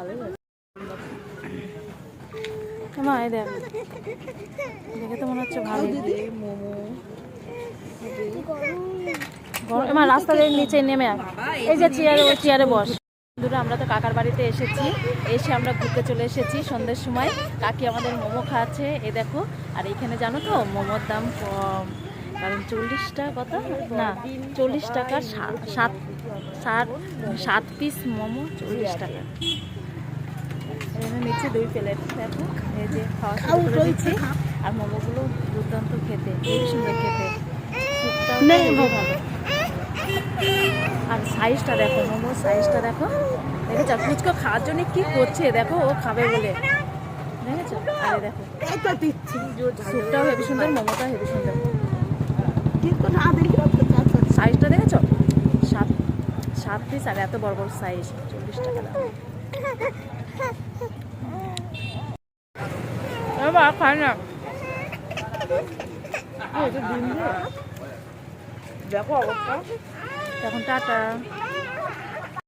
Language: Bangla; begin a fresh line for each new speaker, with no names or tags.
ভালোই আছে। মা এই দেখ, দেখে তো মনে হচ্ছে ভালো।
মোমো
মা রাস্তা দিয়ে নিচে নেমে আয়, এই যে চেয়ারে, ওই চেয়ারে বস। বন্ধুরা আমরা তো কাকার বাড়িতে এসেছি, এসে আমরা ঘুরতে চলে এসেছি সন্ধ্যের সময়। কাকি আমাদের মোমো খাওয়াচ্ছে, এ দেখো। আর এখানে জানো তো মোমোর দাম কম, কারণ 40 টাকা, কত না 40 টাকার 7 পিস মোমো 40 টাকা। এখানে নিচে 2 প্লেট দেখো, এই যে খাওয়া শুরু করে দিচ্ছি। আর মোমোগুলো দুর্দান্ত খেতে, খুব সুন্দর খেতে, স্যুপটাও ভালো। আর সাইজটা দেখো, মোমোর সাইজটা দেখো, দেখেছো? ফুচকা খাওয়ার জন্য কি করছে দেখো, ও খাবে বলে, দেখেছো? আরে দেখো, স্যুপটাও হেবি সুন্দর, মোমোটাও হেবি সুন্দর। সাইজটা দেখেছো? 7 পিস, আর এত বড় বড় সাইজ, 40 টাকা দাম। খায় না
দেখো অবস্থা।
এখন টাটা।